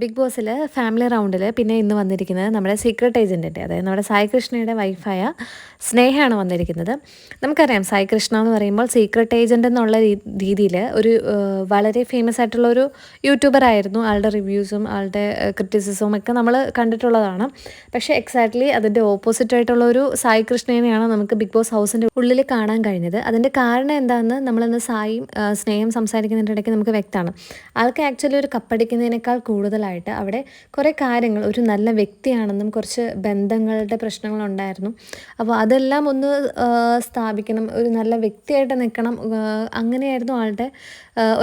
Big ബോസിൽ family റൗണ്ടിൽ പിന്നെ ഇന്ന് വന്നിരിക്കുന്നത് നമ്മുടെ സീക്രട്ട് ഏജൻറ്റിൻ്റെ അതായത് നമ്മുടെ സായി കൃഷ്ണയുടെ വൈഫായ സ്നേഹയാണ് വന്നിരിക്കുന്നത്. നമുക്കറിയാം സായി കൃഷ്ണ എന്ന് പറയുമ്പോൾ സീക്രട്ട് ഏജൻറ്റ് എന്നുള്ള രീതിയിൽ ഒരു വളരെ ഫേമസ് ആയിട്ടുള്ള ഒരു യൂട്യൂബർ ആയിരുന്നു. ആളുടെ റിവ്യൂസും ആളുടെ ക്രിറ്റിസിസവും ഒക്കെ നമ്മൾ കണ്ടിട്ടുള്ളതാണ്. പക്ഷേ എക്സാക്ട്ലി അതിൻ്റെ ഓപ്പോസിറ്റ് ആയിട്ടുള്ള ഒരു സായി കൃഷ്ണേനെയാണ് നമുക്ക് ബിഗ് ബോസ് ഹൗസിൻ്റെ ഉള്ളിൽ കാണാൻ കഴിഞ്ഞത്. അതിൻ്റെ കാരണം എന്താണെന്ന് നമ്മളിന്ന് സായിയും സ്നേഹം സംസാരിക്കുന്നതിൻ്റെ ഇടയ്ക്ക് നമുക്ക് വ്യക്തമാണ്. ആൾക്ക് ആക്ച്വലി ഒരു കപ്പടിക്കുന്നതിനേക്കാൾ കൂടുതലായിട്ട് അവിടെ കുറേ കാര്യങ്ങൾ, ഒരു നല്ല വ്യക്തിയാണെന്നും കുറച്ച് ബന്ധങ്ങളുടെ പ്രശ്നങ്ങളുണ്ടായിരുന്നു. അപ്പോൾ അതെല്ലാം ഒന്ന് സ്ഥാപിക്കണം, ഒരു നല്ല വ്യക്തിയായിട്ട് നിൽക്കണം, അങ്ങനെയായിരുന്നു ആളുടെ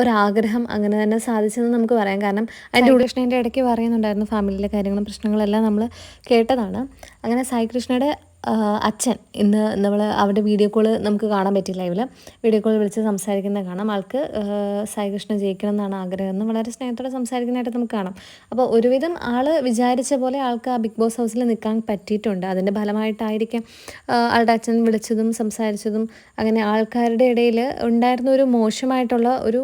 ഒരാഗ്രഹം. അങ്ങനെ തന്നെ സാധിച്ചെന്ന് നമുക്ക് പറയാം. കാരണം അതിൻ്റെ കൃഷ്ണേൻ്റെ ഇടയ്ക്ക് പറയുന്നുണ്ടായിരുന്നു ഫാമിലിയിലെ കാര്യങ്ങളും പ്രശ്നങ്ങളെല്ലാം നമ്മൾ കേട്ടതാണ്. അങ്ങനെ സായി കൃഷ്ണയുടെ അച്ഛൻ ഇന്ന് നമ്മൾ അവിടെ വീഡിയോ കോൾ നമുക്ക് കാണാൻ പറ്റില്ല. ലൈവിൽ വീഡിയോ കോൾ വിളിച്ച് സംസാരിക്കുന്നത് കാണാം. ആൾക്ക് സായി കൃഷ്ണ ജയിക്കണം എന്നാണ് ആഗ്രഹം എന്ന് വളരെ സ്നേഹത്തോടെ സംസാരിക്കുന്നതായിട്ട് നമുക്ക് കാണാം. അപ്പോൾ ഒരുവിധം ആൾ വിചാരിച്ച പോലെ ആൾക്ക് ആ ബിഗ് ബോസ് ഹൗസിൽ നിൽക്കാൻ പറ്റിയിട്ടുണ്ട്. അതിൻ്റെ ഫലമായിട്ടായിരിക്കാം ആളുടെ അച്ഛൻ വിളിച്ചതും സംസാരിച്ചതും. അങ്ങനെ ആൾക്കാരുടെ ഇടയിൽ ഉണ്ടായിരുന്ന ഒരു മോശമായിട്ടുള്ള ഒരു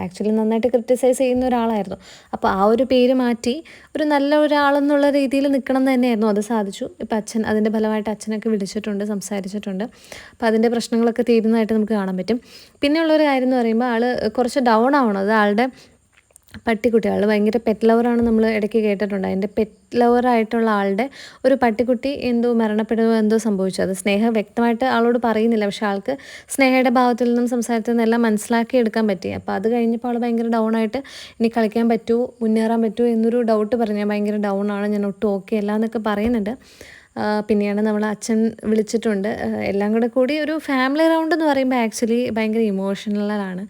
ആക്ച്വലി നന്നായിട്ട് ക്രിറ്റിസൈസ് ചെയ്യുന്ന ഒരാളായിരുന്നു. അപ്പോൾ ആ ഒരു പേര് മാറ്റി ഒരു നല്ല ഒരാളെന്നുള്ള രീതിയിൽ നിൽക്കണം എന്ന് തന്നെയായിരുന്നു. അത് സാധിച്ചു. ഇപ്പം അച്ഛൻ അതിൻ്റെ ഫലമായിട്ട് അച്ഛനൊക്കെ വിളിച്ചിട്ടുണ്ട്, സംസാരിച്ചിട്ടുണ്ട്. അപ്പോൾ അതിൻ്റെ പ്രശ്നങ്ങളൊക്കെ തീരുന്നതായിട്ട് നമുക്ക് കാണാൻ പറ്റും. പിന്നെയുള്ളൊരു കാര്യം എന്ന് പറയുമ്പോൾ ആൾ കുറച്ച് ഡൗൺ ആവണം. അത് ആളുടെ പട്ടിക്കുട്ടി, ആൾ ഭയങ്കര പെറ്റ് ലവറാണ് നമ്മൾ ഇടയ്ക്ക് കേട്ടിട്ടുണ്ട്. അതിൻ്റെ പെറ്റ് ലവറായിട്ടുള്ള ആളുടെ ഒരു പട്ടിക്കുട്ടി എന്തോ മരണപ്പെടുകയോ എന്തോ സംഭവിച്ചു. അത് സ്നേഹ വ്യക്തമായിട്ട് ആളോട് പറയുന്നില്ല. പക്ഷേ ആൾക്ക് സ്നേഹയുടെ ഭാഗത്തിൽ നിന്നും സംസാരത്തിൽ നിന്നെല്ലാം മനസ്സിലാക്കി എടുക്കാൻ പറ്റി. അപ്പോൾ അത് കഴിഞ്ഞപ്പോൾ ആൾ ഭയങ്കര ഡൗൺ ആയിട്ട് ഇനി കളിക്കാൻ പറ്റുമോ, മുന്നേറാൻ പറ്റുമോ എന്നൊരു ഡൗട്ട് പറഞ്ഞു. ഞാൻ ഭയങ്കര ഡൗൺ ആണ്, ഞാൻ ഒട്ടും ഓക്കെ അല്ല എന്നൊക്കെ പറയുന്നുണ്ട്. പിന്നെയാണ് നമ്മൾ അച്ഛൻ വിളിച്ചിട്ടുണ്ട്. എല്ലാം കൂടി ഒരു ഫാമിലി റൗണ്ട് എന്ന് പറയുമ്പോൾ ആക്ച്വലി ഭയങ്കര ഇമോഷണലാണ്.